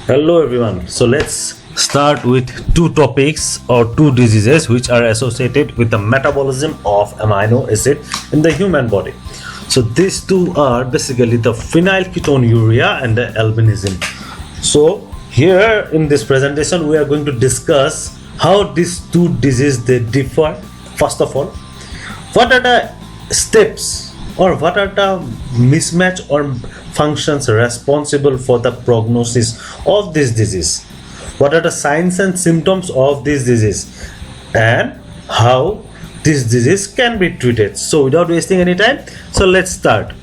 Hello everyone. So let's start with two topics or two diseases which are associated with the metabolism of amino acid in the human body. So these two are basically the phenylketonuria and the albinism. So here in this presentation we are going to discuss how these two diseases they differ. First of all, what are the steps or what are the mismatch or functions responsible for the prognosis of this disease, what are the signs and symptoms of this disease, and how this disease can be treated. So without wasting any time, so let's start.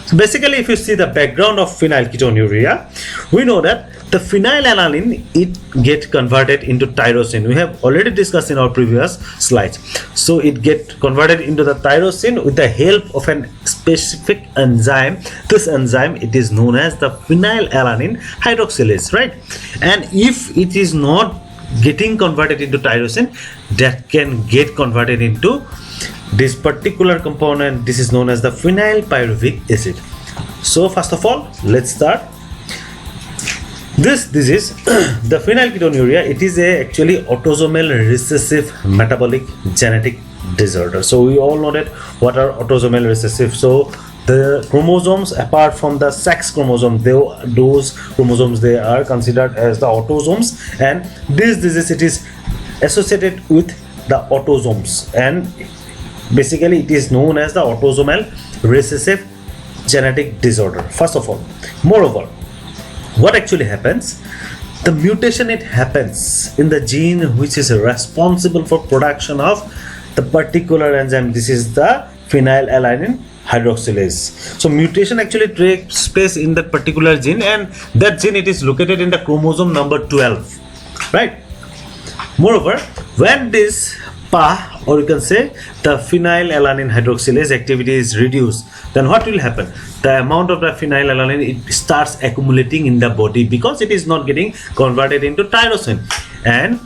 So basically, if you see the background of phenylketonuria, we know that the phenylalanine it get converted into tyrosine. We have already discussed in our previous slides. So it get converted into the tyrosine with the help of an specific enzyme. This enzyme it is known as the phenylalanine hydroxylase, right? And if it is not getting converted into tyrosine, that can get converted into this particular component. This is known as the phenylpyruvic acid. So first of all, let's start. This disease, the phenylketonuria, it is actually autosomal recessive metabolic genetic disorder. So we all know that what are autosomal recessive. So the chromosomes, apart from the sex chromosome, those chromosomes they are considered as the autosomes, and this disease it is associated with the autosomes, and basically it is known as the autosomal recessive genetic disorder. First of all, moreover, what actually happens, the mutation it happens in the gene which is responsible for production of the particular enzyme. This is the phenylalanine hydroxylase. So mutation actually takes place in that particular gene, and that gene it is located in the chromosome number 12, right? Moreover, when this PA, or you can say the phenylalanine hydroxylase activity is reduced, then what will happen? The amount of the phenylalanine it starts accumulating in the body because it is not getting converted into tyrosine, and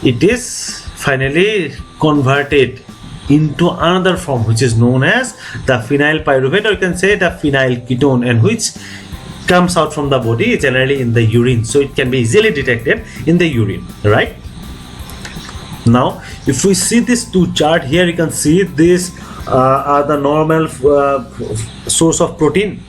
it is finally converted into another form which is known as the phenylpyruvate, or you can say the phenylketone, and which comes out from the body generally in the urine. So it can be easily detected in the urine, right? Now if we see this two chart here, you can see this are the normal source of protein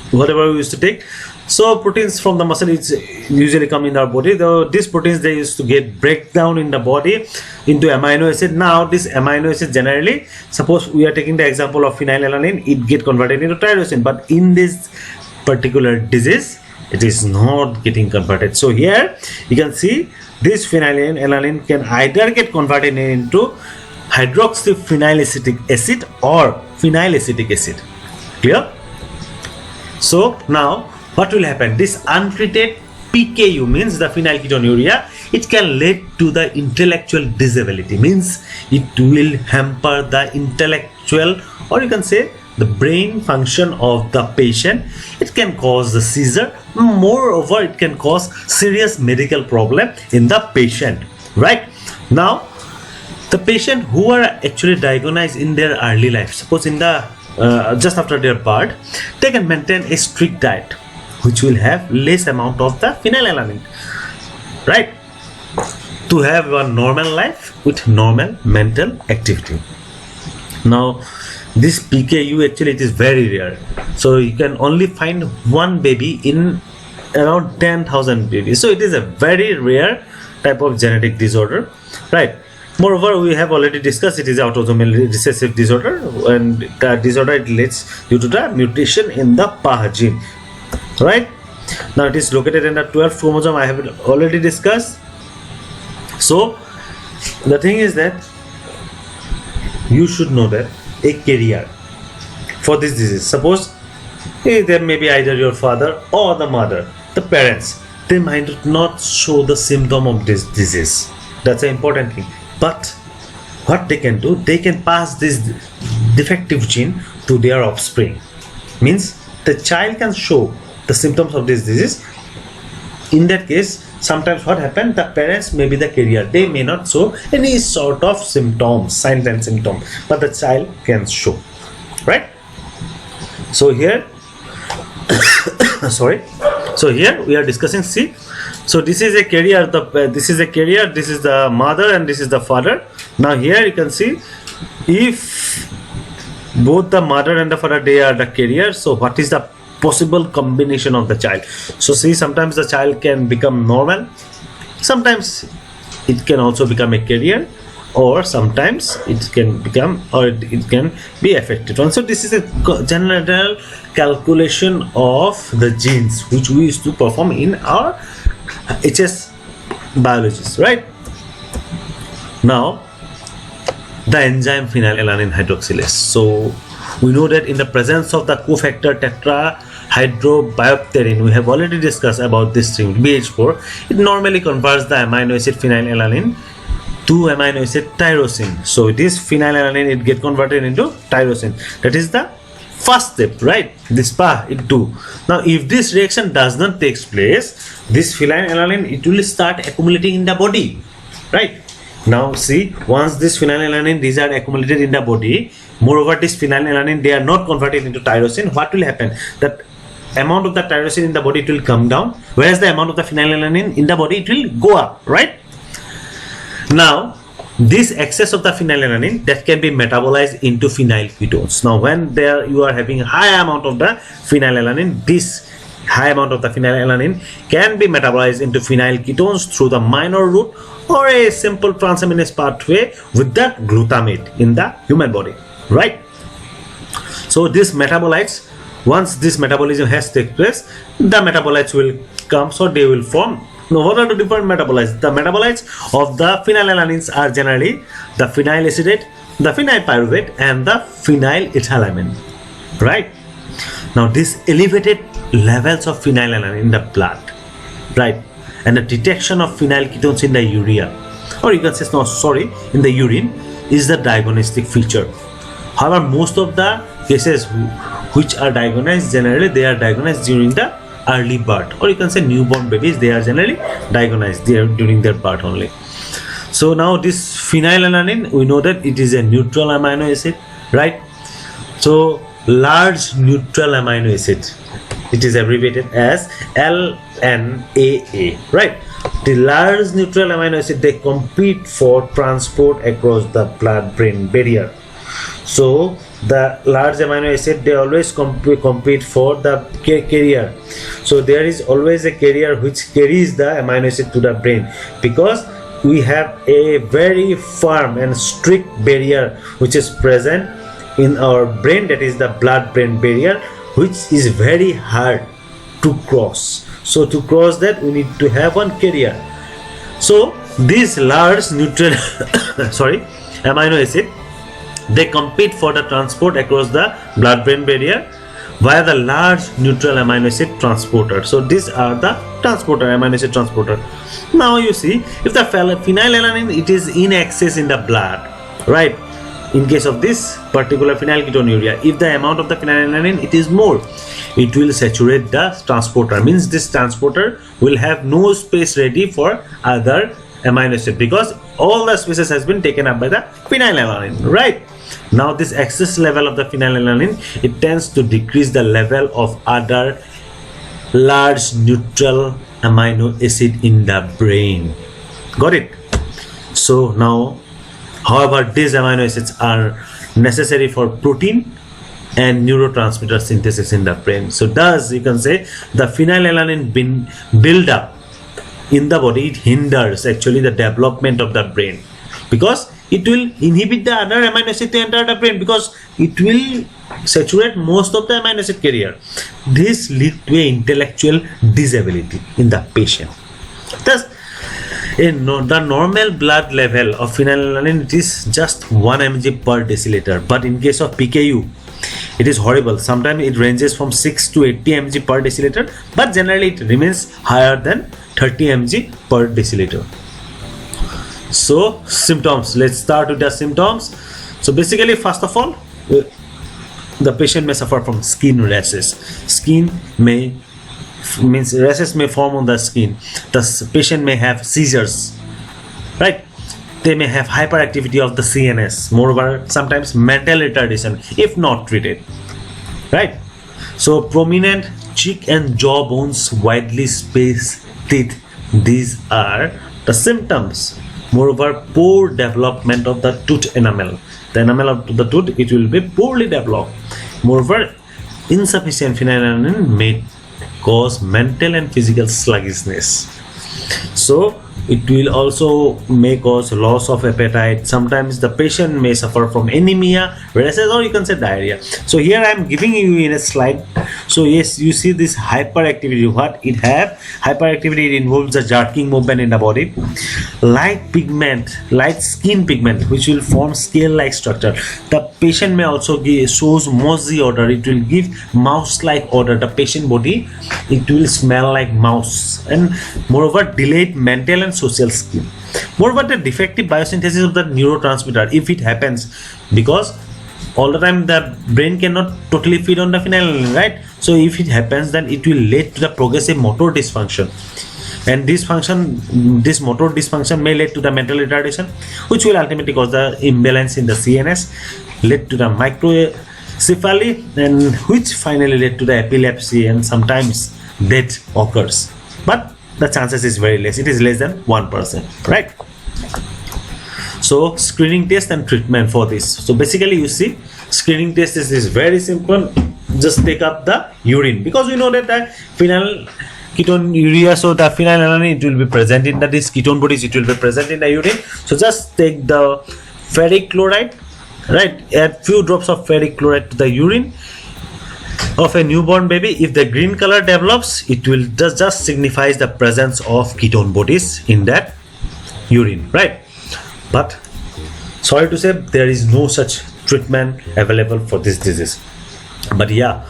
whatever we used to take. So proteins from the muscle is usually come in our body, though these proteins they used to get break down in the body into amino acid. Now this amino acid generally, suppose we are taking the example of phenylalanine, it get converted into tyrosine, but in this particular disease it is not getting converted. So here you can see this phenylalanine can either get converted into hydroxyphenylacetic acid or phenylacetic acid. Clear? So now what will happen? This untreated PKU, means the phenylketonuria, it can lead to the intellectual disability, means it will hamper the intellectual, or you can say the brain function of the patient. It can cause the seizure. Moreover, it can cause serious medical problem in the patient, right? Now the patient who are actually diagnosed in their early life, suppose in the just after their birth, they can maintain a strict diet which will have less amount of the phenylalanine, right, to have a normal life with normal mental activity. Now this PKU actually it is very rare, so you can only find one baby in around 10,000 babies. So it is a very rare type of genetic disorder, right? Moreover, we have already discussed it is autosomal recessive disorder, and the disorder it leads due to the mutation in the PA gene, right? Now it is located in the 12th chromosome. I have already discussed. So the thing is that you should know that a carrier for this disease, suppose there may be either your father or the mother, the parents, they might not show the symptom of this disease. That's an important thing. But what they can do, they can pass this defective gene to their offspring, means the child can show the symptoms of this disease. In that case, sometimes what happens, the parents may be the carrier, they may not show any sort of symptoms, signs and symptoms, but the child can show, right? So here sorry, so here we are discussing, see, So this is a carrier, this is a carrier, this is the mother and this is the father. Now here you can see, if both the mother and the father, they are the carrier, so what is the possible combination of the child? So see, sometimes the child can become normal, sometimes it can also become a carrier, or sometimes it can become, or it can be affected one. So this is a general calculation of the genes which we used to perform in our HS biologists, right? Now the enzyme phenylalanine hydroxylase. So we know that in the presence of the cofactor tetrahydrobiopterin, we have already discussed about this thing, BH4, it normally converts the amino acid phenylalanine to amino acid tyrosine. So this phenylalanine, it get converted into tyrosine. That is the first step, right? This part it do. Now if this reaction does not take place, this phenylalanine, it will start accumulating in the body, right? Now see, once this phenylalanine, these are accumulated in the body, moreover this phenylalanine, they are not converted into tyrosine, what will happen? That amount of the tyrosine in the body, it will come down, whereas the amount of the phenylalanine in the body, it will go up, right? Now this excess of the phenylalanine, that can be metabolized into phenylketones. Now when there you are having a high amount of the phenylalanine, this high amount of the phenylalanine can be metabolized into phenylketones through the minor route or a simple transaminase pathway with the glutamate in the human body, right? So this metabolites, once this metabolism has taken place, the metabolites will come, so they will form. Now what are the different metabolites? The metabolites of the phenylalanines are generally the phenyl acetate, the phenyl pyruvate and the phenylethylamine, right? Now this elevated levels of phenylalanine in the blood, right, and the detection of phenylketones in the urea, or you can say, no, sorry, in the urine, is the diagnostic feature. However, most of the cases which are diagnosed, generally they are diagnosed during the early birth, or you can say newborn babies, they are generally diagnosed there during their birth only. So now this phenylalanine, we know that it is a neutral amino acid, right? So large neutral amino acid, it is abbreviated as LNAA, right? The large neutral amino acid, they compete for transport across the blood-brain barrier. So the large amino acid, they always compete for the carrier. So there is always a carrier which carries the amino acid to the brain, because we have a very firm and strict barrier which is present in our brain, that is the blood-brain barrier, which is very hard to cross. So to cross that, we need to have one carrier. So these large neutral amino acid, they compete for the transport across the blood-brain barrier via the large neutral amino acid transporter. So these are the transporter, amino acid transporter. Now you see, if the phenylalanine, it is in excess in the blood, right? In case of this particular phenylketonuria, if the amount of the phenylalanine, it is more, it will saturate the transporter, means this transporter will have no space ready for other amino acid, because all the spaces has been taken up by the phenylalanine, right? Now this excess level of the phenylalanine, it tends to decrease the level of other large neutral amino acid in the brain. Got it? So now, however, these amino acids are necessary for protein and neurotransmitter synthesis in the brain. So thus you can say the phenylalanine build up in the body, it hinders actually the development of the brain, because it will inhibit the other amino acid to enter the brain, because it will saturate most of the amino acid carrier. This leads to an intellectual disability in the patient. Thus, the normal blood level of phenylalanine, it is just 1 mg per deciliter, but in case of PKU, it is horrible. Sometimes it ranges from 6 to 80 mg per deciliter, but generally it remains higher than 30 mg per deciliter. So symptoms, let's start with the symptoms. So basically, first of all, the patient may suffer from skin rashes. Rashes may form on the skin. The patient may have seizures, right? They may have hyperactivity of the CNS. Moreover, sometimes mental retardation if not treated, right? So prominent cheek and jaw bones, widely spaced teeth, These are the symptoms. Moreover, poor development of the tooth enamel. The enamel of the tooth, it will be poorly developed. Moreover, insufficient phenylalanine may cause mental and physical sluggishness. So it will also may cause loss of appetite. Sometimes the patient may suffer from anemia, varices, or you can say diarrhea. So here I am giving you in a slide. So yes, you see this hyperactivity. What it have? Hyperactivity, it involves the jerking movement in the body. Light pigment, light skin pigment, which will form scale-like structure. The patient may also shows mosey odor. It will give mouse-like odor. The patient body, it will smell like mouse. And moreover, delayed mental and social skill. Moreover, the defective biosynthesis of the neurotransmitter, if it happens, because all the time the brain cannot totally feed on the phenylalanine, right? So if it happens, then it will lead to the progressive motor dysfunction. And this motor dysfunction may lead to the mental retardation, which will ultimately cause the imbalance in the CNS, lead to the microcephaly, and which finally led to the epilepsy, and sometimes death occurs. But the chances is very less. It is less than 1%, right? So screening test and treatment for this. So basically, you see, screening test is very simple. Just take up the urine, because we know that the phenylketonuria, so the phenylalanine, it will be present in this ketone bodies, it will be present in the urine. So just take the ferric chloride, right? Add few drops of ferric chloride to the urine of a newborn baby. If the green color develops, it will just signifies the presence of ketone bodies in that urine, right? But sorry to say, there is no such treatment available for this disease. But yeah,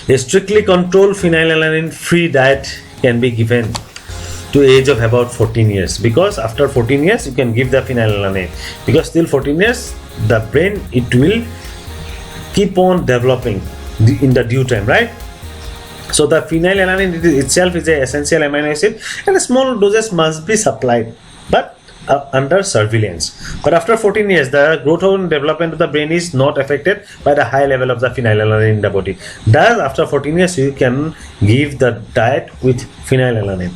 a strictly controlled phenylalanine free diet can be given to age of about 14 years, because after 14 years you can give the phenylalanine, because till 14 years the brain, it will keep on developing in the due time, right? So the phenylalanine itself is an essential amino acid, and small doses must be supplied, but under surveillance. But after 14 years, the growth and development of the brain is not affected by the high level of the phenylalanine in the body. Thus, after 14 years, you can give the diet with phenylalanine.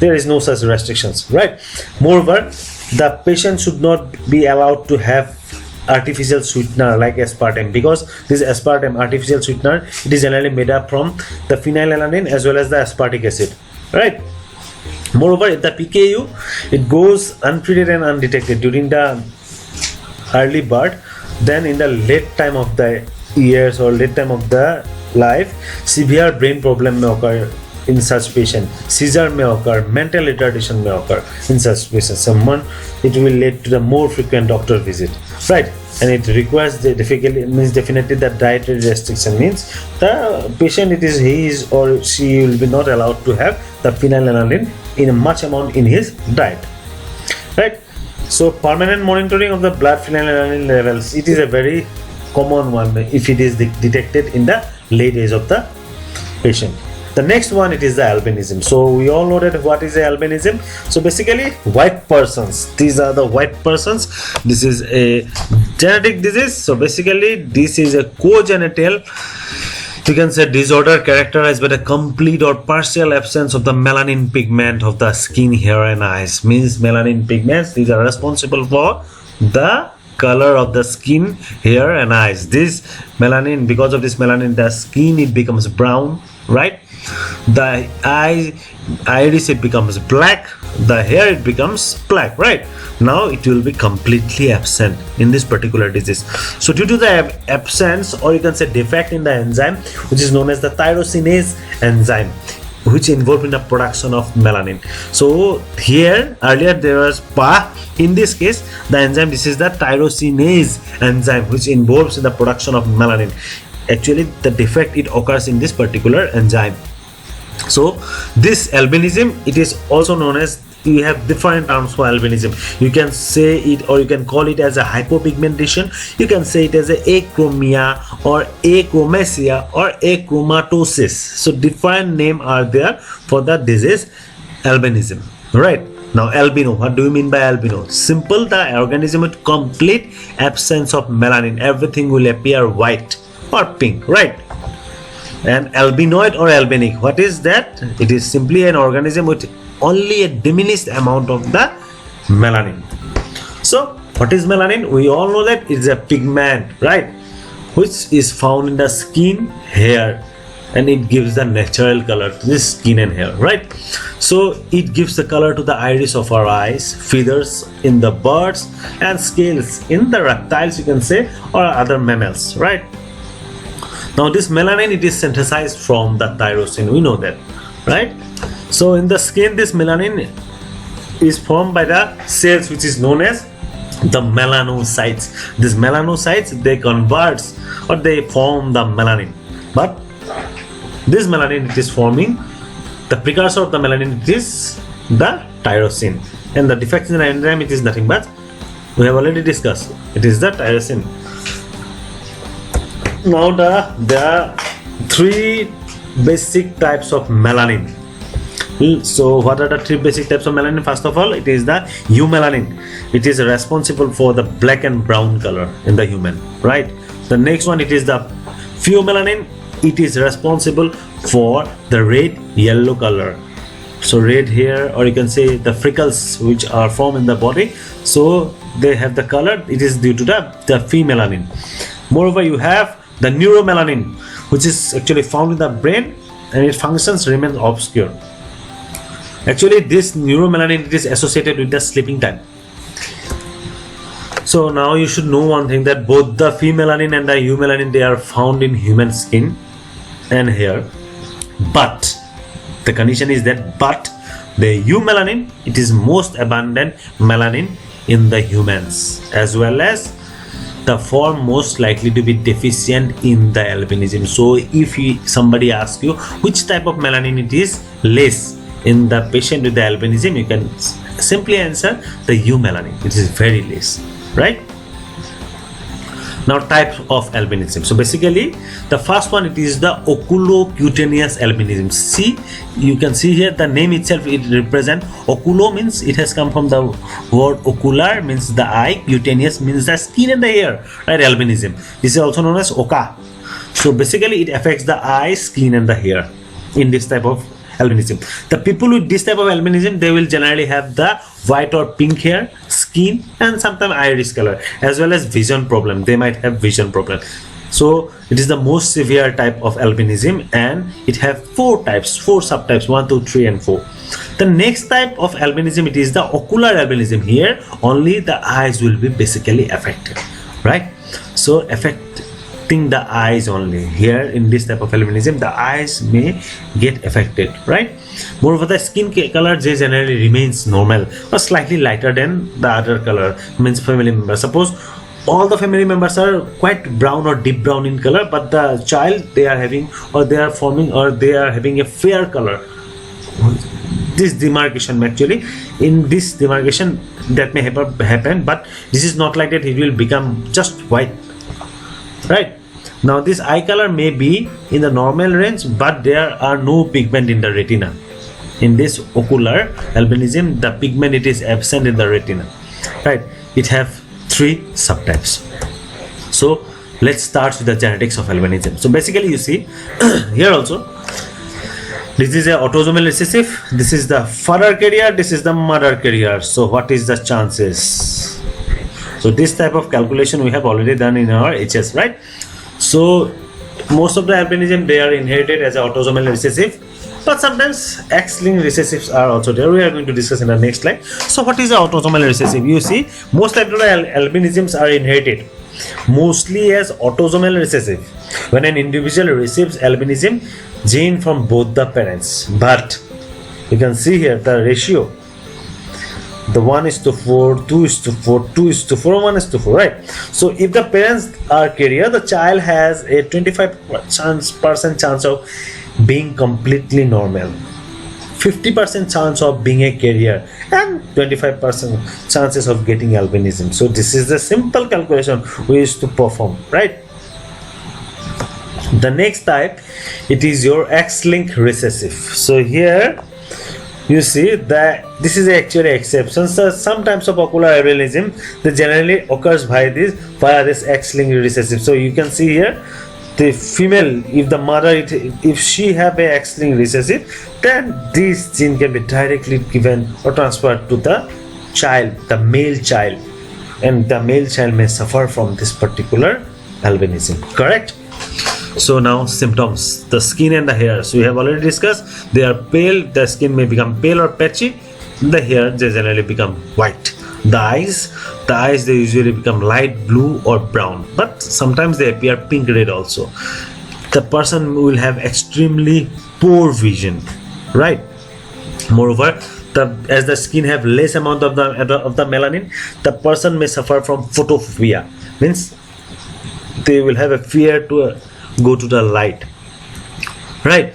There is no such restrictions, right? Moreover, the patient should not be allowed to have artificial sweetener like aspartame, because this aspartame, artificial sweetener, it is generally made up from the phenylalanine as well as the aspartic acid, right? Moreover, if the PKU, it goes untreated and undetected during the early birth, then in the late time of the years or late time of the life, severe brain problem may occur in such patient. Seizure may occur, mental retardation may occur in such patients. It will lead to the more frequent doctor visit, right? And it requires the definitely the dietary restriction, means the patient, he is or she will be not allowed to have the phenylalanine in a much amount in his diet, right? So permanent monitoring of the blood phenylalanine levels, it is a very common one if it is detected in the late age of the patient. The next one, it is the albinism. So we all know that what is the albinism. So basically, white persons, these are the white persons. This is a genetic disease. So basically, this is a congenital, you can say, disorder characterized by the complete or partial absence of the melanin pigment of the skin, hair and eyes. Means melanin pigments, these are responsible for the color of the skin, hair and eyes. This melanin, because of this melanin, the skin, it becomes brown, right? The iris, it becomes black. The hair, it becomes black, right? Now it will be completely absent in this particular disease. So due to the absence, or you can say defect in the enzyme, which is known as the tyrosinase enzyme, which involved in the production of melanin. So here earlier there was PA. In this case, the enzyme, this is the tyrosinase enzyme, which involves in the production of melanin. Actually, the defect, it occurs in this particular enzyme. So this albinism, it is also known as, you have different terms for albinism. You can say it, or you can call it as a hypopigmentation. You can say it as a achromia or achromasia or achromatosis. So different names are there for the disease albinism, right? Now albino, what do you mean by albino? Simple, the organism with complete absence of melanin. Everything will appear white or pink, right? And albinoid or albinic, what is that? It is simply an organism with only a diminished amount of the melanin. So what is melanin? We all know that it's a pigment, right, which is found in the skin, hair, and it gives the natural color to the skin and hair, right? So it gives the color to the iris of our eyes, feathers in the birds, and scales in the reptiles, you can say, or other mammals, right? Now this melanin, it is synthesized from the tyrosine, we know that, right? So in the skin, this melanin is formed by the cells which is known as the melanocytes. These melanocytes, they convert or they form the melanin, but this melanin, it is forming the precursor of the melanin, it is the tyrosine, and the defect in the enzyme, it is nothing but, we have already discussed, it is the tyrosine. Now there are three basic types of melanin. So what are the three basic types of melanin? First of all, it is the eumelanin. It is responsible for the black and brown color in the human, right? The next one, it is the pheomelanin. It is responsible for the red yellow color, so red hair, or you can say the freckles which are formed in the body, so they have the color, it is due to the pheomelanin. Moreover, you have the neuromelanin, which is actually found in the brain, and its functions remain obscure. Actually, this neuromelanin, it is associated with the sleeping time. So now you should know one thing, that both the pheomelanin and the eumelanin, they are found in human skin and hair, but the condition is that the eumelanin, it is most abundant melanin in the humans, as well as the form most likely to be deficient in the albinism. So if somebody asks you which type of melanin it is less in the patient with the albinism, you can simply answer the eumelanin, it is very less, right? Now, types of albinism. So basically, the first one, it is the oculocutaneous albinism. See, you can see here the name itself, it represents oculo, means it has come from the word ocular, means the eye, cutaneous means the skin and the hair, right? Albinism, this is also known as oca. So basically, it affects the eye, skin and the hair in this type of albinism. The people with this type of albinism, they will generally have the white or pink hair, skin, and sometimes iris color, as well as vision problem. They might have vision problem. So it is the most severe type of albinism, and it have four subtypes, 1, 2, 3 and 4. The next type of albinism, it is the ocular albinism. Here only the eyes will be basically affected, right? So affecting the eyes only. Here in this type of albinism, the eyes may get affected, right? Moreover, the skin color generally remains normal or slightly lighter than the other color, means family members. Suppose all the family members are quite brown or deep brown in color, but the child, they are having, or they are forming, or they are having a fair color. This demarcation, actually in this demarcation, that may happen, but this is not like that it will become just white, right? Now this eye color may be in the normal range, but there are no pigment in the retina. In this ocular albinism, the pigment, it is absent in the retina, right? It have 3 subtypes. So let's start with the genetics of albinism. So basically, you see here also, this is a autosomal recessive, this is the father carrier, this is the mother carrier. So what is the chances? So this type of calculation we have already done in our HS, right? So most of the albinism, they are inherited as autosomal recessive, but sometimes X-linked recessives are also there. We are going to discuss in the next slide. So what is the autosomal recessive? You see, most of the albinisms are inherited mostly as autosomal recessive when an individual receives albinism gene from both the parents. But you can see here the ratio, the 1:4, 2:4, 2:4, 1:4, right? So if the parents are carrier, the child has a 25% chance of being completely normal, 50% chance of being a carrier, and 25% chances of getting albinism. So this is the simple calculation we used to perform, right? The next type, it is your X-linked recessive. So here you see that this is actually exception. So some types of ocular albinism, that generally occurs via this X-linked recessive. So you can see here the female, if the mother, if she have a X-linked recessive, then this gene can be directly given or transferred to the child, the male child, and the male child may suffer from this particular albinism. Correct? So now symptoms, the skin and the hairs, we have already discussed. They are pale, the skin may become pale or patchy, the hair they generally become white. The eyes they usually become light blue or brown, but sometimes they appear pink red also. The person will have extremely poor vision, right? Moreover, as the skin have less amount of the melanin, the person may suffer from photophobia, means they will have a fear to go to the light, right?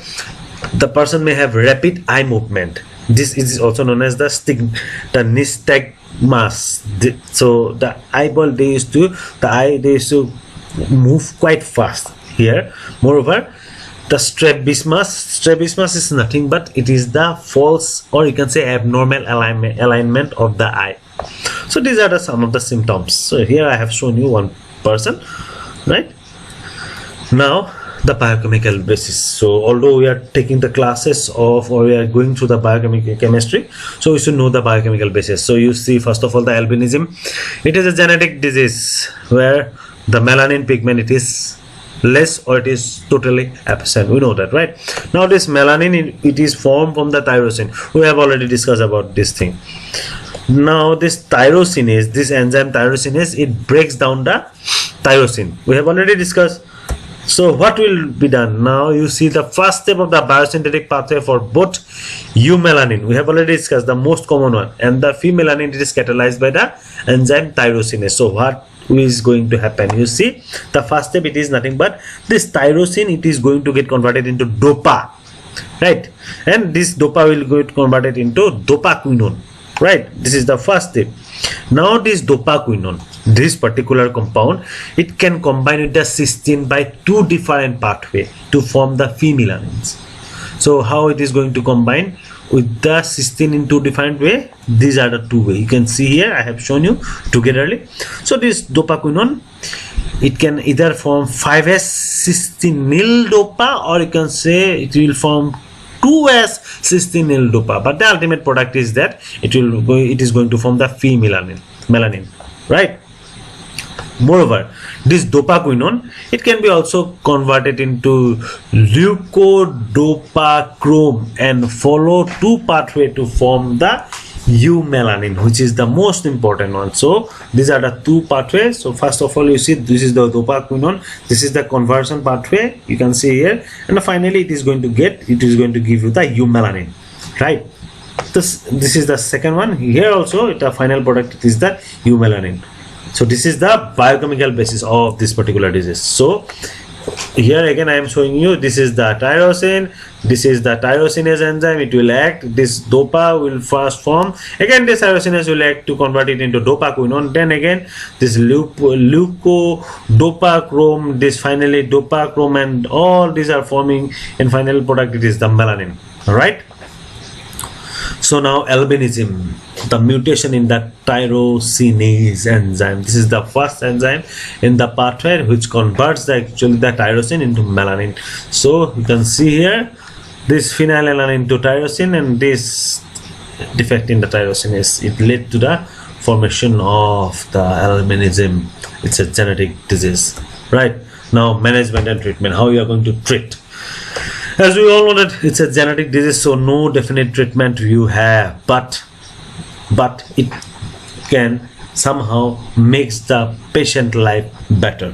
The person may have rapid eye movement. This is also known as the nystagmus. So the eyeball they used to move quite fast here. Moreover, the strabismus is nothing but it is the false, or you can say abnormal alignment of the eye. So these are some of the symptoms. So here I have shown you one person, right? Now the biochemical basis. So although we are taking the classes of, or we are going through the biochemical chemistry, so we should know the biochemical basis. So you see, first of all, the albinism. It is a genetic disease where the melanin pigment it is less or it is totally absent. We know that, right? Now this melanin it is formed from the tyrosine. We have already discussed about this thing. Now this tyrosinase, this enzyme tyrosinase, it breaks down the tyrosine. We have already discussed. So what will be done? Now you see the first step of the biosynthetic pathway for both eumelanin. We have already discussed the most common one, and the phenylketonuria, it is catalyzed by the enzyme tyrosinase. So what is going to happen? You see, the first step, it is nothing but this tyrosine, it is going to get converted into dopa, right? And this dopa will get converted into dopaquinone, right? This is the first step. Now this dopaquinone, this particular compound, it can combine with the cysteine by two different pathways to form the phenylanines. So how it is going to combine with the cysteine in two different way? These are the two ways. You can see here, I have shown you togetherly. So this dopaquinone, it can either form 5S cysteine dopa, or you can say it will form 2S cysteine dopa. But the ultimate product is that it is going to form the melanin, right? Moreover, this dopaquinone, it can be also converted into leukodopachrome and follow two pathways to form the eumelanin, which is the most important one. So these are the two pathways. So first of all, you see, this is the dopaquinone, this is the conversion pathway, you can see here, and finally it is going to give you the eumelanin, right? This is the second one. Here also the final product is the eumelanin. So this is the biochemical basis of this particular disease. So here again I am showing you, this is the tyrosine, this is the tyrosinase enzyme, it will act, this dopa will first form, again this tyrosinase will act to convert it into dopaquinone, then again this leukodopachrome, this finally dopachrome, and all these are forming, and final product it is the melanin, right? So now albinism, the mutation in the tyrosinase enzyme. This is the first enzyme in the pathway which converts the tyrosine into melanin. So you can see here, this phenylalanine to tyrosine, and this defect in the tyrosinase, it led to the formation of the albinism. It's a genetic disease, right? Now management and treatment, how you are going to treat. As we all know that it's a genetic disease, so no definite treatment you have, but it can somehow makes the patient life better.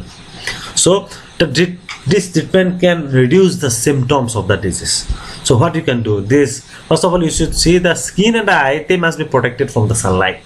So this treatment can reduce the symptoms of the disease. So what you can do, this first of all, you should see the skin and the eye, they must be protected from the sunlight,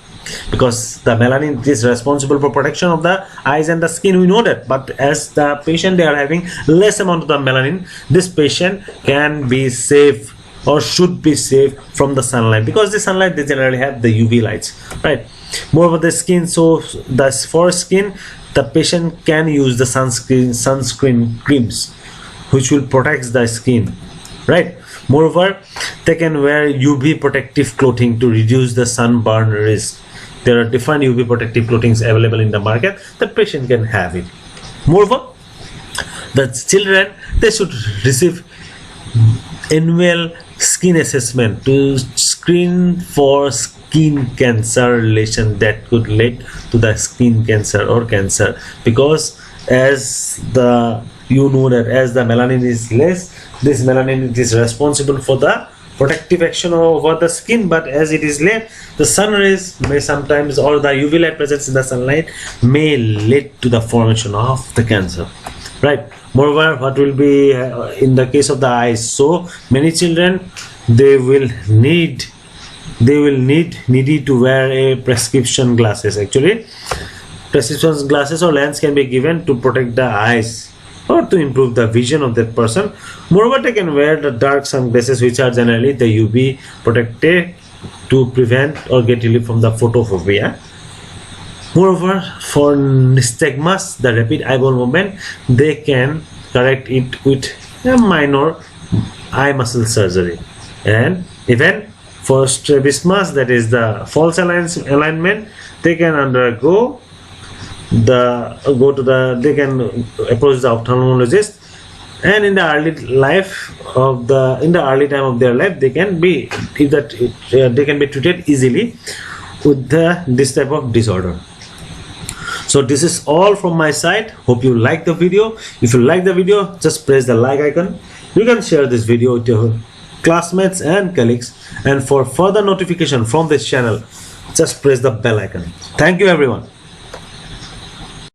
because the melanin is responsible for protection of the eyes and the skin, we know that. But as the patient, they are having less amount of the melanin, this patient can be safe or should be safe from the sunlight, because the sunlight, they generally have the UV lights, right? Moreover, the skin, so for skin, the patient can use the sunscreen creams which will protect the skin, right? Moreover, they can wear UV protective clothing to reduce the sunburn risk. There are different UV protective clothing available in the market, the patient can have it. Moreover, the children, they should receive annual skin assessment to screen for skin cancer relation that could lead to the skin cancer or cancer, because as the you know that as the melanin is less, this melanin is responsible for the protective action over the skin, but as it is less, the sun rays may sometimes, or the UV light presence in the sunlight may lead to the formation of the cancer, right? Moreover, what will be in the case of the eyes, so many children, they will need to wear a prescription glasses. Actually, prescription glasses or lens can be given to protect the eyes or to improve the vision of that person. Moreover, they can wear the dark sunglasses, which are generally the UV protected to prevent or get relief from the photophobia. Moreover, for nystagmus, the rapid eyeball movement, they can correct it with a minor eye muscle surgery. And even for strabismus, that is the false alignment, they can undergo they can approach the ophthalmologist, and in the early time of their life, they can be treated easily with this type of disorder. So this is all from my side. Hope you like the video. If you like the video, just press the like icon. You can share this video with your classmates and colleagues, and for further notification from this channel, just press the bell icon. Thank you everyone.